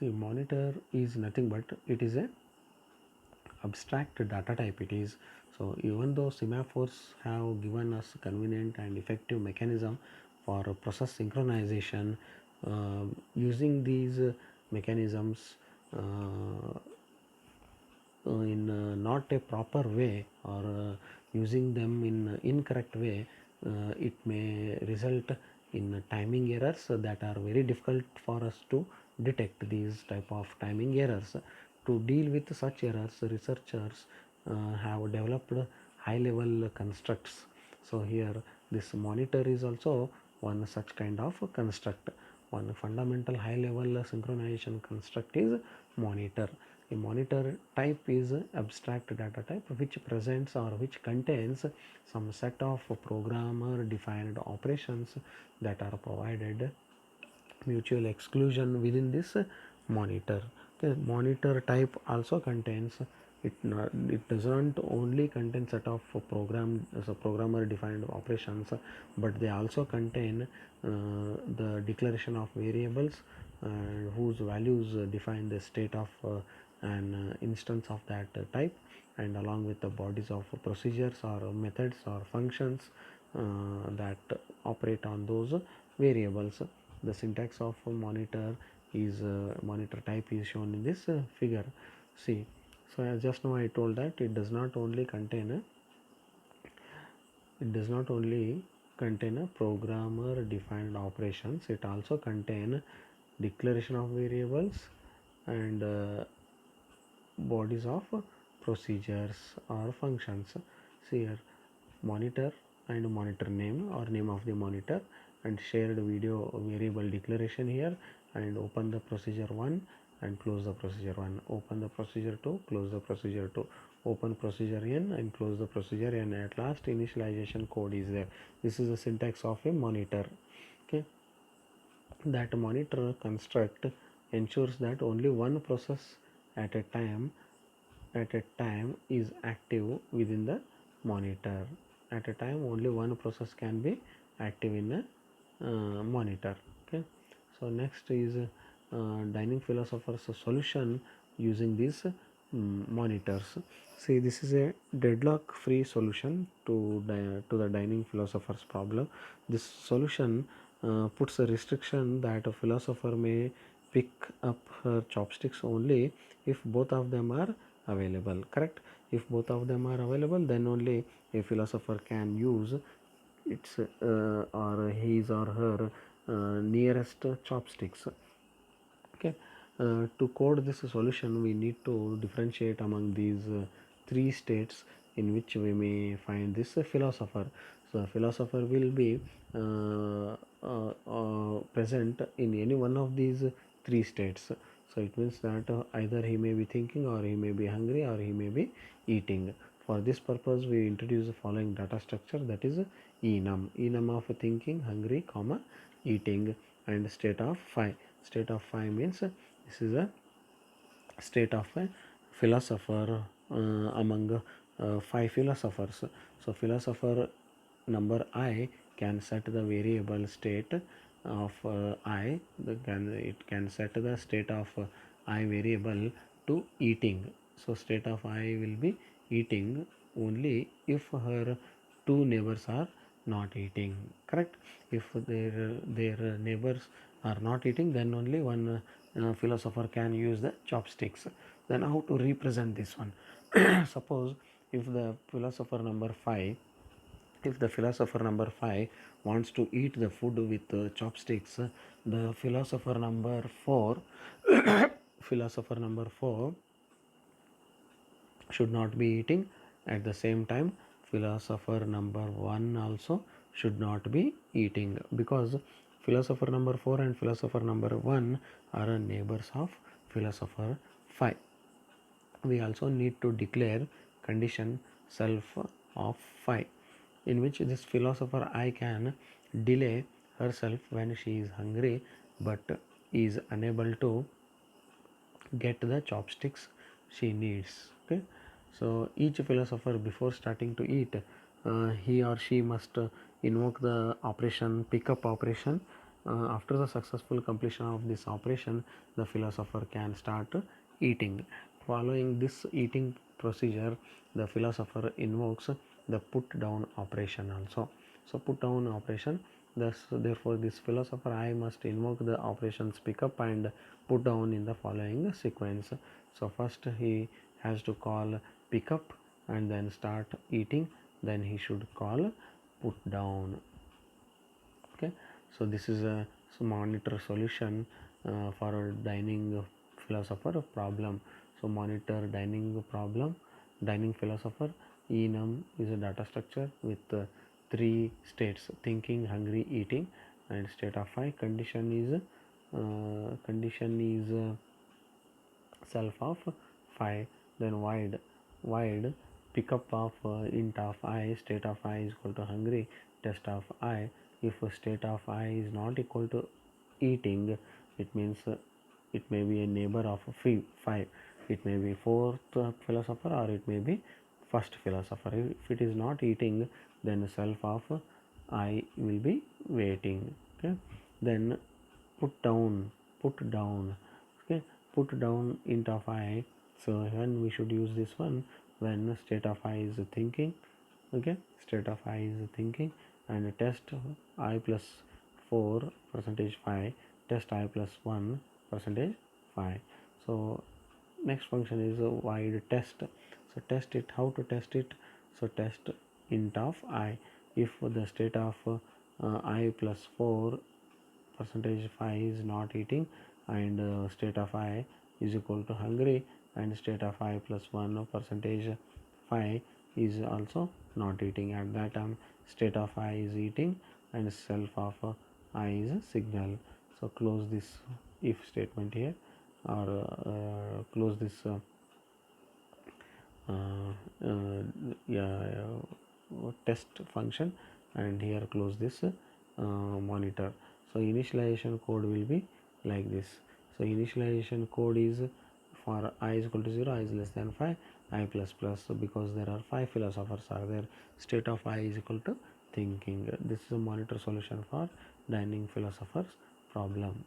See, monitor is nothing but it is a abstract data type it is. So even though semaphores have given us convenient and effective mechanism for process synchronization, using these mechanisms in not a proper way, or using them in incorrect way, it may result in timing errors that are very difficult for us to detect. These type of timing errors, to deal with such errors, researchers have developed high level constructs. So here this monitor is also one such kind of construct. One fundamental high level synchronization construct is monitor. A monitor type is abstract data type which presents or which contains some set of programmer defined operations that are provided mutual exclusion within this monitor. Okay, monitor type also contains it does not only contain set of programmer defined operations, but they also contain the declaration of variables whose values define the state of an instance of that type, and along with the bodies of procedures or methods or functions that operate on those variables. The syntax of monitor is monitor type is shown in this figure. See, so as just now I told that it does not only contain a programmer defined operations, it also contain declaration of variables and bodies of procedures or functions. See here, monitor and monitor name or name of the monitor, and shared video variable declaration here, and open the procedure 1 and close the procedure 1, open the procedure 2, close the procedure 2, open procedure n and close the procedure n. At last initialization code is there. This is the syntax of a monitor. Okay, that monitor construct ensures that only one process at a time is active within the monitor. At a time only one process can be active in a monitor. Okay, so next is dining philosopher's solution using these monitors. See, this is a deadlock free solution to the dining philosopher's problem. This solution puts a restriction that a philosopher may pick up her chopsticks only if both of them are available. Correct? If both of them are available, then only a philosopher can use its or his or her nearest chopsticks. Okay, to code this solution we need to differentiate among these three states in which we may find this philosopher. So a philosopher will be present in any one of these three states. So it means that either he may be thinking, or he may be hungry, or he may be eating. For this purpose we introduce the following data structure, that is enum of thinking, hungry, comma, eating, and state of phi. State of phi means this is a state of a philosopher among 5 philosophers. So philosopher number I can set the variable state of I. It can set the state of I variable to eating. So state of I will be eating only if her two neighbors are not eating. Correct? If their neighbors are not eating, then only one philosopher can use the chopsticks. Then how to represent this one? Suppose if the philosopher number 5 wants to eat the food with chopsticks, the philosopher number 4 should not be eating. At the same time, philosopher number 1 also should not be eating, because philosopher number 4 and philosopher number 1 are neighbors of philosopher 5. We also need to declare condition self of 5, in which this philosopher I can delay herself when she is hungry but is unable to get the chopsticks she needs. Okay, so each philosopher before starting to eat, he or she must invoke the operation pickup operation After the successful completion of this operation, the philosopher can start eating. Following this eating procedure, the philosopher invokes the put down operation also. So put down operation, thus therefore this philosopher I must invoke the operations pick up and put down in the following sequence. So first he has to call pick up and then start eating, then he should call put down. Okay, so this is a monitor solution for a dining philosopher problem. So monitor dining problem, dining philosopher. Enum is a data structure with three states: thinking, hungry, eating, and state of I. Condition is self of 5. Then void pickup of int of I, state of I is equal to hungry, test of I. If state of I is not equal to eating, it means it may be a neighbor of 5. It may be fourth philosopher or it may be first philosopher. If it is not eating, then self of I will be waiting. Okay, then put down. Okay, put down int of I. So when we should use this one, when state of I is thinking. Okay, state of I is thinking, and test I plus 4 percentage 5, test I plus 1 percentage 5. So next function is a void test. So test it. How to test it? So test int of I. If the state of I plus 4 percentage 5 is not eating, and state of I is equal to hungry, and state of I plus 1 percentage 5 is also not eating, at that time state of I is eating and self of I is a signal. So close this if statement here, or close this uh, uh, yeah, test function, and here close this monitor. So initialization code will be like this. So initialization code is for I is equal to 0, I is less than 5, I plus plus. So because there are 5 philosophers are there, state of I is equal to thinking. This is a monitor solution for dining philosophers problem.